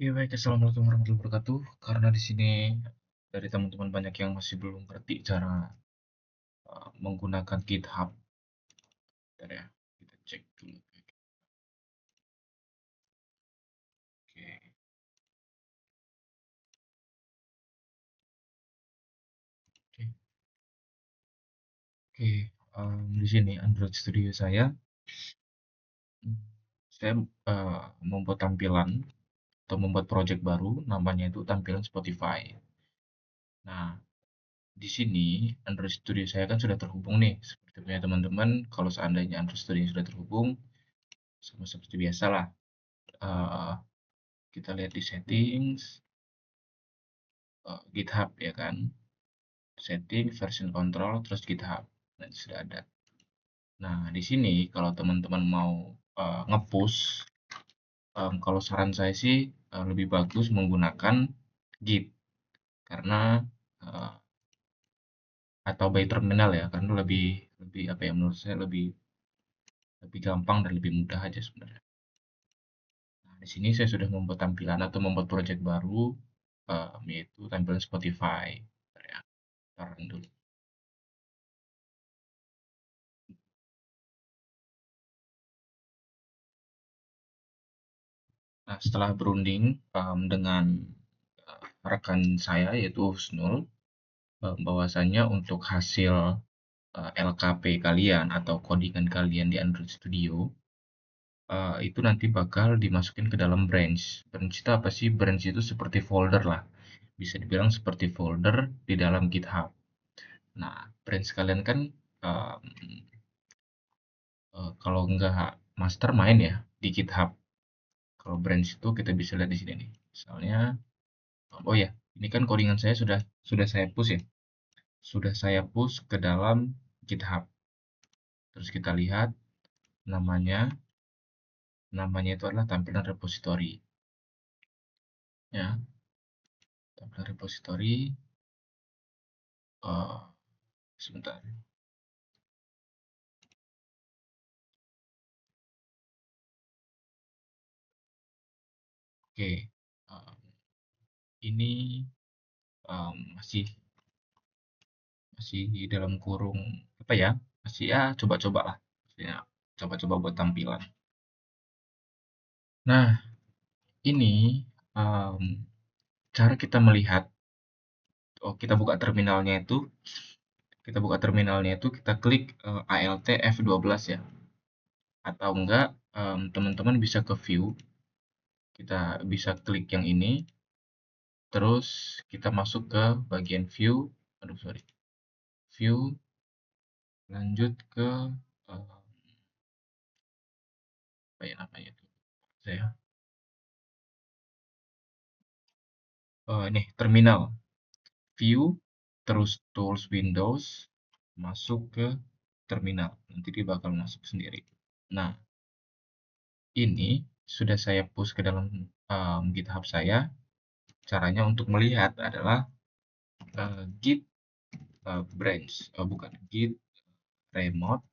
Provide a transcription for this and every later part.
Ya baik, assalamualaikum warahmatullahi wabarakatuh. Karena di sini dari teman-teman banyak yang masih belum ngerti cara menggunakan GitHub. Bentar ya, kita cek dulu. Oke, oke, oke. Di sini Android Studio saya, hmm, saya membuat tampilan atau membuat project baru, namanya itu tampilan Spotify. Nah, di sini Android Studio saya kan sudah terhubung nih, seperti punya teman-teman. Kalau seandainya Android Studio sudah terhubung, sama seperti biasa lah. eh, kita lihat di settings, GitHub ya kan, setting, version control, terus GitHub. Nah, itu sudah ada. Nah, di sini kalau teman-teman mau nge-push, kalau saran saya sih lebih bagus menggunakan Git karena uh, atau by terminal ya, karena lebih lebih apa ya, menurut saya lebih lebih gampang dan lebih mudah aja sebenarnya. Nah, di sini saya sudah membuat tampilan atau membuat project baru, yaitu tampilan Spotify. Bentar ya, taruh dulu. Nah, setelah berunding dengan rekan saya yaitu Husnul, bahwasannya untuk hasil LKP kalian atau codingan kalian di Android Studio itu nanti bakal dimasukin ke dalam branch. Branch itu apa sih? Branch itu seperti folder lah. Bisa dibilang seperti folder di dalam GitHub. Nah, branch kalian kan um, kalau nggak mastermind ya di GitHub. Kalau branch itu kita bisa lihat di sini nih. Misalnya, oh ya, ini kan codingan saya sudah saya push ya. Sudah saya push ke dalam GitHub. Terus kita lihat namanya, namanya itu adalah tampilan repository. Ya, tampilan repository. eh, Sebentar. Oke, ini masih masih di dalam kurung apa ya? Masih ya coba-coba lah. Ya, coba-coba buat tampilan. Nah, ini em, cara kita melihat. Oh, kita buka terminalnya itu. Kita buka terminalnya itu kita klik Alt F12 ya. Atau enggak teman-teman bisa ke view, kita bisa klik yang ini, terus kita masuk ke bagian view, aduh sorry, view, lanjut ke apa ya namanya itu, saya ini terminal, view, terus tools Windows, masuk ke terminal, nanti dia bakal masuk sendiri. Nah, ini sudah saya push ke dalam GitHub saya. Caranya untuk melihat adalah git branch, bukan git remote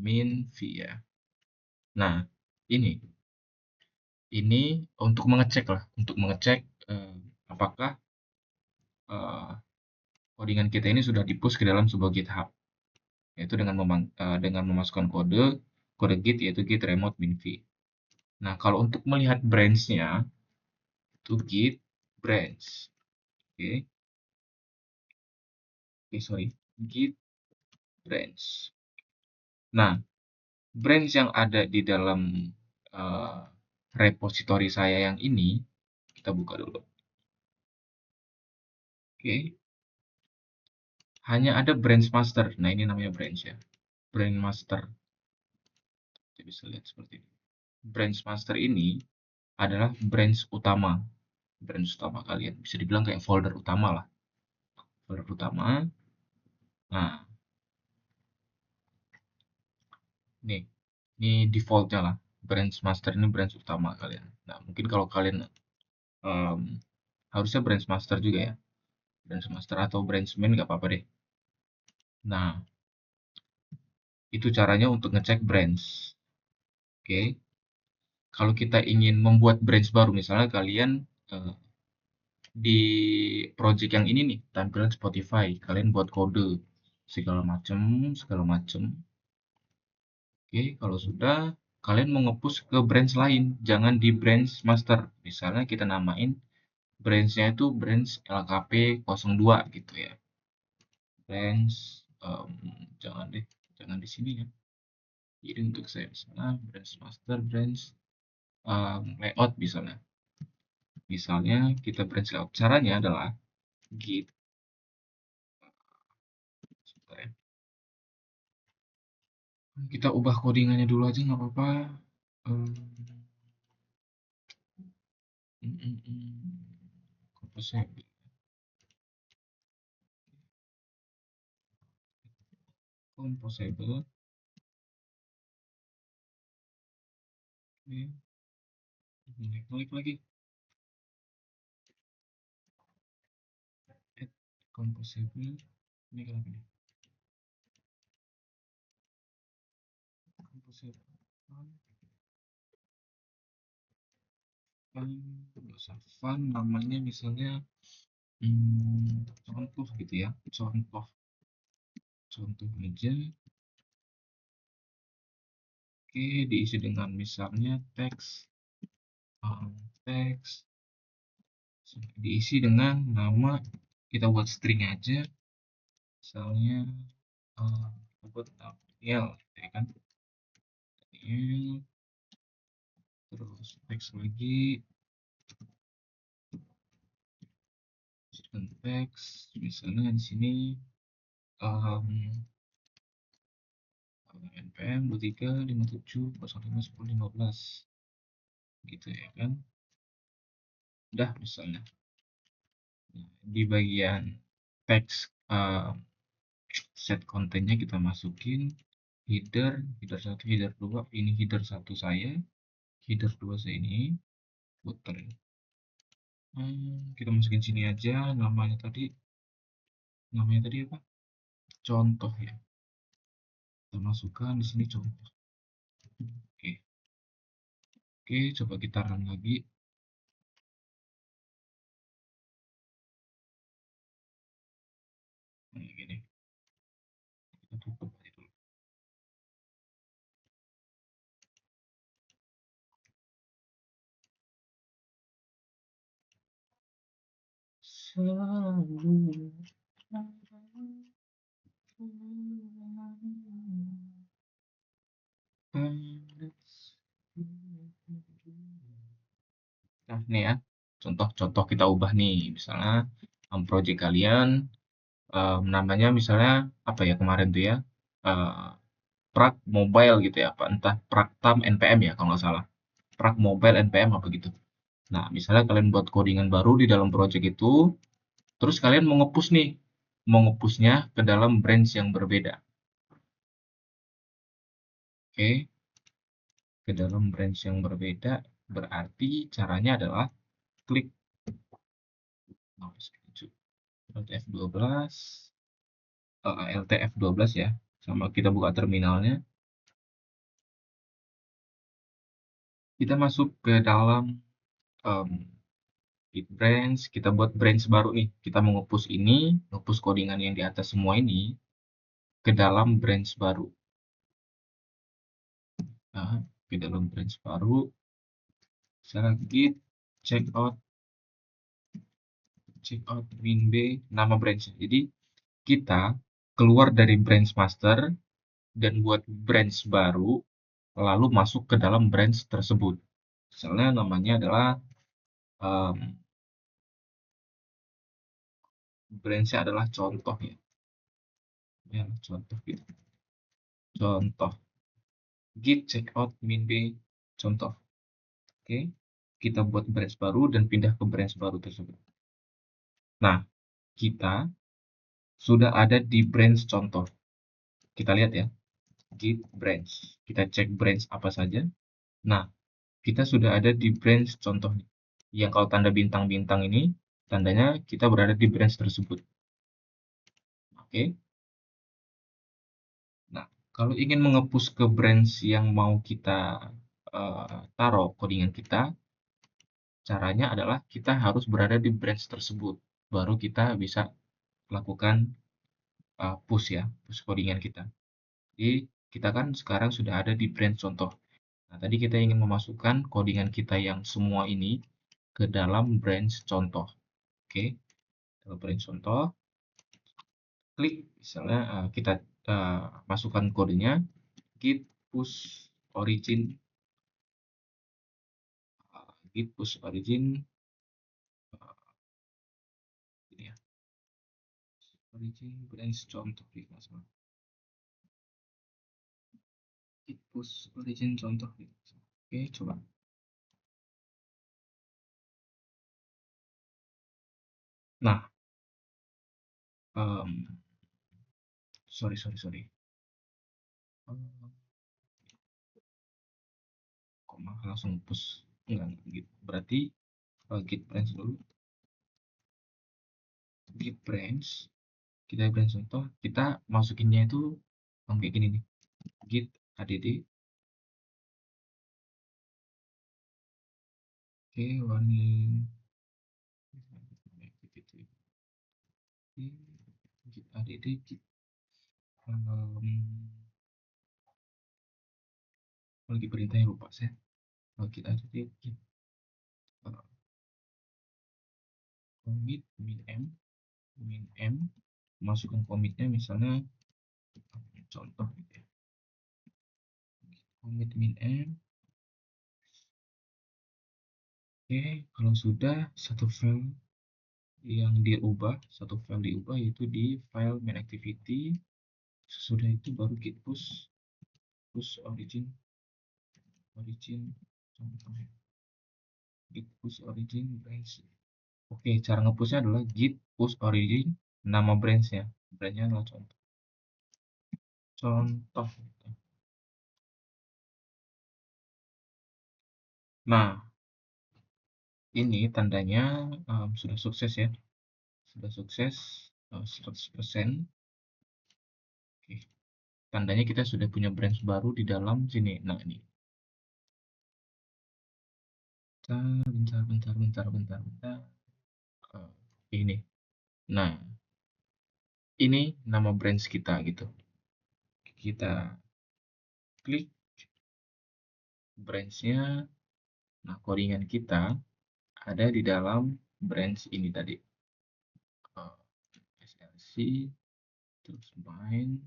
min v ya. Nah, ini untuk mengecek lah, untuk mengecek apakah eh, codingan kita ini sudah di-push ke dalam sebuah GitHub, yaitu dengan memasukkan kode git yaitu git remote min v. Nah, kalau untuk melihat branch-nya itu git branch. Oke, sorry, git branch. Nah, branch yang ada di dalam uh, repository saya yang ini, kita buka dulu. Oke, hanya ada branch master. Nah, ini namanya branch ya. Branch master. Kita bisa lihat seperti ini. Branch master ini adalah branch utama. Branch utama kalian. Bisa dibilang kayak folder utama lah. Folder utama. Nah, nih. Ini defaultnya lah. Branch master ini branch utama kalian. Nah, mungkin kalau kalian um, harusnya branch master juga ya. Branch master atau branch main nggak apa-apa deh. Nah, itu caranya untuk ngecek branch. Oke. kalau kita ingin membuat branch baru, misalnya kalian di project yang ini nih, tampilan Spotify, kalian buat kode segala macam. Oke, kalau sudah, kalian mau nge-push ke branch lain, jangan di branch master. Misalnya kita namain branch-nya itu branch LKP02 gitu ya. Branch, jangan deh, jangan di sini ya. Jadi untuk saya misalnya branch master, branch layout misalnya. Misalnya kita branch layout. Caranya adalah git, sebentar ya. Kita ubah codingannya dulu aja nggak apa-apa. Em, Composable. Composable. Oke, klik lagi. Add composable. Ini kenapa nih? Composable. Nggak usah fun, namanya misalnya contoh gitu ya. Contoh aja. Oke, diisi dengan misalnya teks, teks, diisi dengan nama, kita buat string aja, misalnya kita buat Daniel, ya kan? Daniel, terus teks lagi, teks, misalnya di sini npm 2357051015 gitu ya kan. Udah misalnya di bagian teks set kontennya kita masukin header 1, header 2, ini header 1 saya, header 2 saya ini, footer. Kita masukin sini aja namanya tadi apa? Contoh ya. Kita masukkan di sini contoh. Oke. Oke, coba kita run lagi. Nah, gini. Kita tutup aja dulu. Selalu. Nah, nih ya, contoh-contoh kita ubah nih, misalnya project kalian namanya misalnya apa ya kemarin tuh ya, Prak Mobile gitu ya, apa entah Praktam NPM ya kalau nggak salah, Prak Mobile NPM apa gitu. Nah, misalnya kalian buat codingan baru di dalam project itu, terus kalian mau nge-push nih, mau nge-pushnya ke dalam branch yang berbeda. Oke, ke dalam branch yang berbeda, berarti caranya adalah klik Alt F12, Alt F12 ya, sama kita buka terminalnya, kita masuk ke dalam git branch, kita buat branch baru nih, kita mau nge-push ini, nge-push codingan yang di atas semua ini ke dalam branch baru. Nah, ke dalam branch baru, misalnya git checkout min b, nama branch. Jadi kita keluar dari branch master dan buat branch baru, lalu masuk ke dalam branch tersebut. Misalnya namanya adalah branch-nya adalah contoh ya. Ya, contoh gitu. Contoh git checkout min b contoh. Oke, kita buat branch baru dan pindah ke branch baru tersebut. Nah, kita sudah ada di branch contoh. Kita lihat ya, git branch. Kita cek branch apa saja. Nah, kita sudah ada di branch contoh. Yang kalau tanda bintang-bintang ini, tandanya kita berada di branch tersebut. Oke. Nah, kalau ingin mengepush ke branch yang mau kita taruh codingan kita, caranya adalah kita harus berada di branch tersebut, baru kita bisa lakukan push ya, push codingan kita. Jadi kita kan sekarang sudah ada di branch contoh. Nah, tadi kita ingin memasukkan codingan kita yang semua ini ke dalam branch contoh. Oke, dalam branch contoh, klik misalnya kita masukkan kodenya git push origin git push origin ini ya, origin branch contoh gitu masalah. Git push origin contoh gitu. Oke, coba. Nah, sorry. Kok malah langsung push? Enggak gitu. Berarti git branch dulu. Git branch, kita branch contoh, kita masukinnya itu kayak gini nih. Git add oke, warning git add git lagi perintahnya lupa saya. Git add git commit min m masukkan commitnya misalnya contoh gitu ya, commit min m. Oke, kalau sudah satu file diubah yaitu di file main activity. Sesudah itu baru git push origin contoh ya, git push origin branch. Oke, cara ngepushnya adalah git push origin nama branchnya adalah contoh. Nah, ini tandanya sudah sukses ya, sudah sukses 100%. Oke, tandanya kita sudah punya branch baru di dalam sini. Nah, ini bentar. Ini. Nah, ini nama branch kita gitu. Kita klik branchnya. Nah, codingan kita ada di dalam branch ini tadi. SLC, terus main,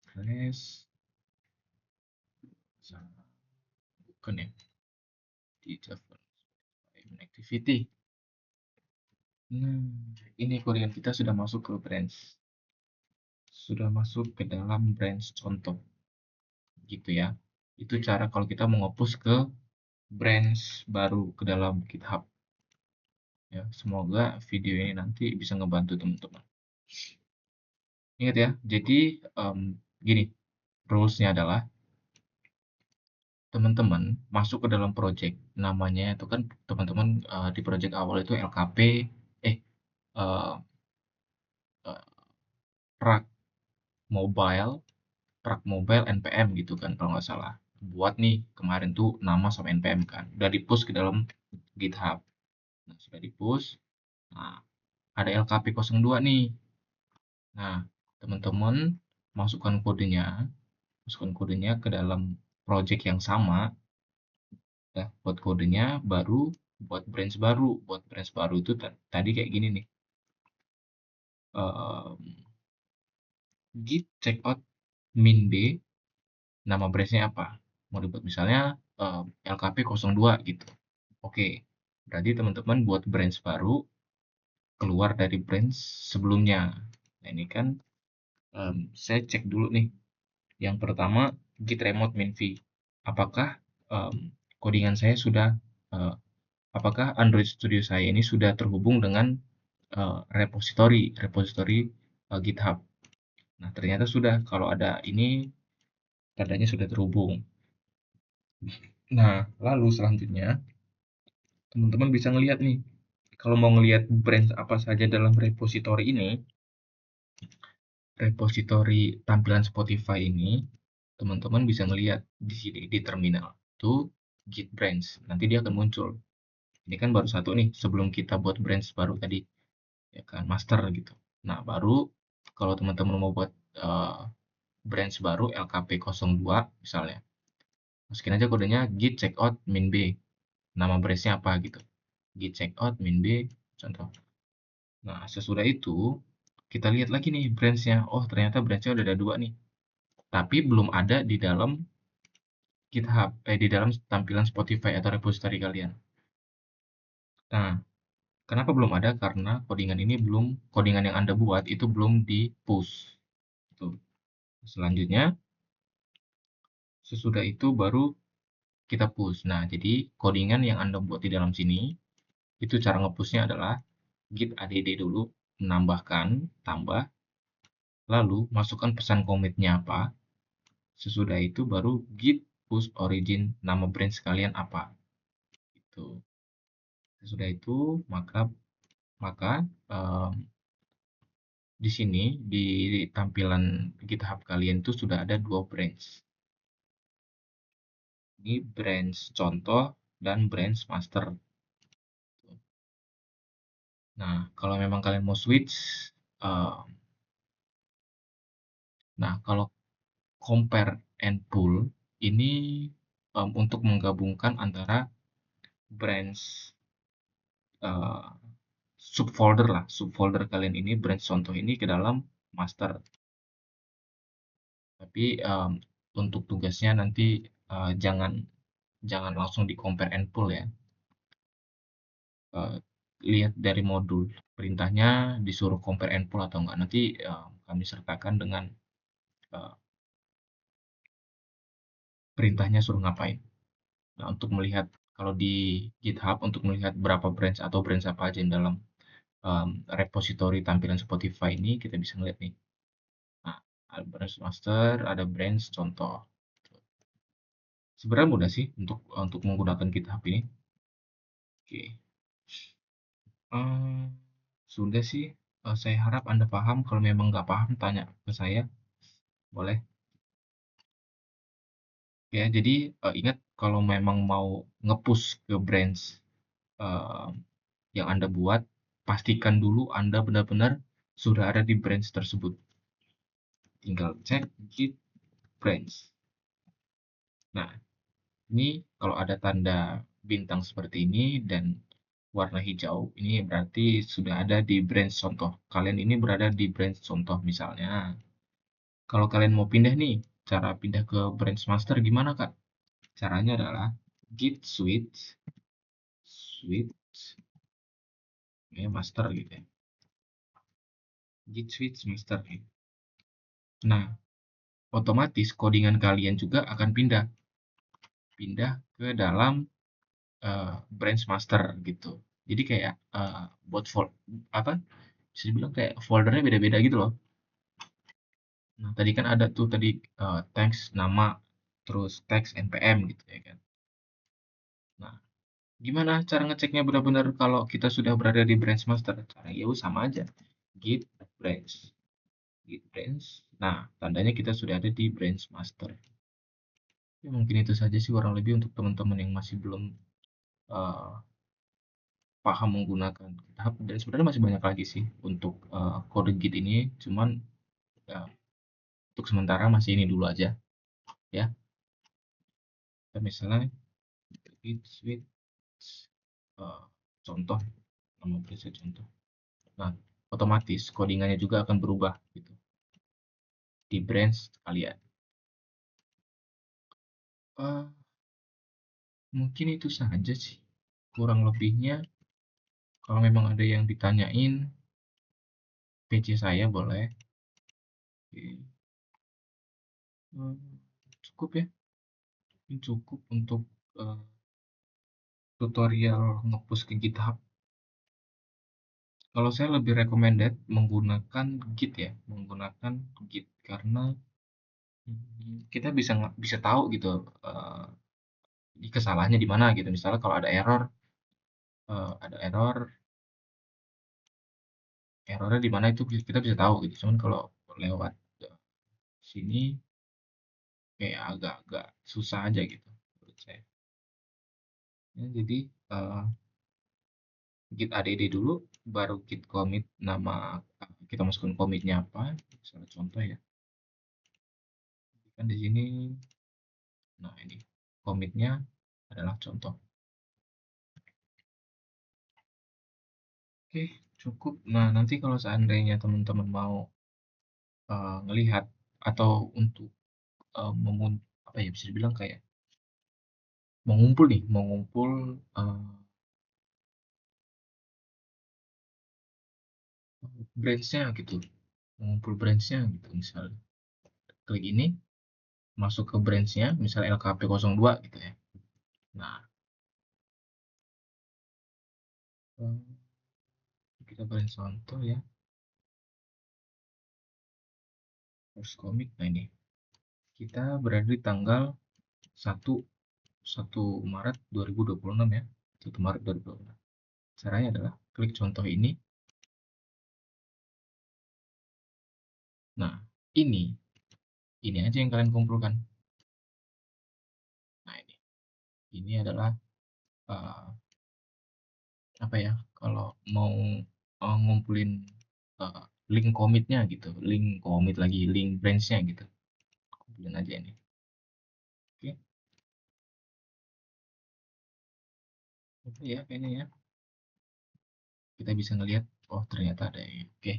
class, bukan ya, di Java activity. Nah, ini codingan kita sudah masuk ke branch. Sudah masuk ke dalam branch contoh. Gitu ya. Itu cara kalau kita mau nge-push ke branch baru ke dalam GitHub. Ya, semoga video ini nanti bisa ngebantu teman-teman. Ingat ya, jadi gini, rules-nya adalah teman-teman masuk ke dalam project, namanya itu kan teman-teman di project awal itu LKP, uh, uh, Prak Mobile NPM gitu kan kalau nggak salah. Buat nih kemarin tuh nama sama NPM kan, udah di-push ke dalam GitHub. Nah, sudah di-push. Nah, ada LKP 02 nih. Nah, teman-teman masukkan kodenya ke dalam project yang sama. Ya, buat kodenya baru, buat branch baru itu tadi kayak gini nih. Git checkout min b, nama branchnya apa? Mau dibuat misalnya LKP 02 gitu. Oke, berarti teman-teman buat branch baru, keluar dari branch sebelumnya. Nah, ini kan saya cek dulu nih. Yang pertama, git remote min v. Apakah codingan saya sudah, apakah Android Studio saya ini sudah terhubung dengan repository GitHub. Nah, ternyata sudah. Kalau ada ini, tandanya sudah terhubung. Nah, lalu selanjutnya, teman-teman bisa ngelihat nih. Kalau mau ngelihat branch apa saja dalam repository ini, repository tampilan Spotify ini, teman-teman bisa ngelihat di sini di terminal. itu git branch. Nanti dia akan muncul. Ini kan baru satu nih, sebelum kita buat branch baru tadi, ya kan, master gitu. Nah, baru kalau teman-teman mau buat branch baru LKP02 misalnya, masukin aja kodenya git checkout min b. Nama branchnya apa gitu. Git checkout min b, contoh. Nah, sesudah itu, kita lihat lagi nih branchnya. Oh, ternyata branchnya udah ada dua nih. Tapi belum ada di dalam GitHub, di dalam tampilan Spotify atau repository kalian. Nah, kenapa belum ada? Karena codingan yang Anda buat itu belum di-push. Tuh. Selanjutnya, sesudah itu baru kita push. Nah, jadi codingan yang Anda buat di dalam sini, itu cara nge-pushnya adalah git add dulu, menambahkan, tambah, lalu masukkan pesan commit-nya apa. Sesudah itu baru git push origin nama branch kalian apa. Itu. Sesudah itu maka di sini di tampilan GitHub kalian itu sudah ada dua branch. Ini branch contoh dan branch master. Nah, kalau memang kalian mau switch, uh, nah kalau compare and pull ini untuk menggabungkan antara branch uh, subfolder kalian ini branch contoh ini ke dalam master. Tapi untuk tugasnya nanti jangan langsung di compare and pull ya. Lihat dari modul perintahnya disuruh compare and pull atau enggak, nanti kami sertakan dengan perintahnya suruh ngapain. Nah, untuk melihat kalau di GitHub untuk melihat berapa branch atau branch apa aja yang dalam repository tampilan Spotify ini, kita bisa ngeliat nih. Nah, ada branch master, ada branch contoh. Sebenarnya mudah sih untuk menggunakan GitHub ini. Oke. Sudah sih. Saya harap Anda paham. Kalau memang nggak paham, tanya ke saya. Boleh. Ya, jadi ingat kalau memang mau nge-push ke branch eh, yang Anda buat, pastikan dulu Anda benar-benar sudah ada di branch tersebut. Tinggal cek git branch. Nah, ini kalau ada tanda bintang seperti ini dan warna hijau, ini berarti sudah ada di branch contoh. Kalian ini berada di branch contoh misalnya. Kalau kalian mau pindah nih, cara pindah ke branch master gimana, Kak? Caranya adalah git switch ya master gitu ya. Git switch master gitu. Nah, otomatis codingan kalian juga akan pindah ke dalam branch master gitu. Jadi kayak buat apa? Bisa dibilang kayak foldernya beda-beda gitu loh. Nah, tadi kan ada tuh tadi teks nama terus teks npm gitu ya kan. Nah, gimana cara ngeceknya benar-benar kalau kita sudah berada di branch master? Caranya ya sama aja. Git branch. Git branch. Nah, tandanya kita sudah ada di branch master. Ya, mungkin itu saja sih kurang lebih untuk teman-teman yang masih belum uh, paham menggunakan GitHub, dan sebenarnya masih banyak lagi sih untuk kode Git ini, cuman ya, untuk sementara masih ini dulu aja ya. Kita misalnya Git switch uh, contoh, nama preset contoh. Nah, otomatis codingannya juga akan berubah gitu di branch kalian. Uh, Mungkin itu saja sih kurang lebihnya. Kalau memang ada yang ditanyain, PC saya boleh. Oke. Cukup ya, ini cukup untuk uh, tutorial ngepush ke GitHub. Kalau saya lebih recommended menggunakan Git ya, menggunakan Git karena kita bisa tahu gitu kesalahannya di mana gitu. Misalnya kalau ada errornya di mana itu kita bisa tahu gitu. Cuman kalau lewat sini kayak agak-agak susah aja gitu menurut saya. Ya, jadi git add dulu, baru git commit nama, kita masukkan commitnya apa, misalnya contoh ya, kan di sini, nah ini commitnya adalah contoh. Oke, cukup. Nah, nanti kalau seandainya teman-teman mau ngelihat atau untuk apa ya, bisa dibilang kayak mengumpul branch-nya gitu, mengumpul branch-nya gitu, misalnya klik ini, masuk ke branch-nya, misalnya LKP02 gitu ya. Nah, kita beri contoh ya, first commit. Nah ini, kita berada di tanggal 1 Maret 2026 ya, 1 Maret 2026. Caranya adalah klik contoh ini. Nah, ini aja yang kalian kumpulkan. Nah, ini adalah uh, apa ya, kalau mau ngumpulin link commitnya gitu, link commit lagi, link branch-nya gitu, kumpulin aja ini. Oke, itu ya kayaknya ya, kita bisa ngelihat, oh ternyata ada ya. Oke,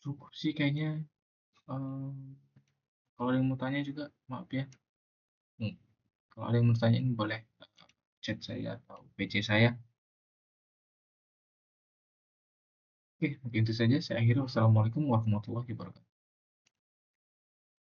cukup sih kayaknya. Em, Kalau ada yang mau tanya juga, maaf ya. Hmm, Kalau ada yang mau tanya boleh chat saya atau PC saya. Oke, mungkin itu saja. Saya akhiri. Wassalamualaikum warahmatullahi wabarakatuh.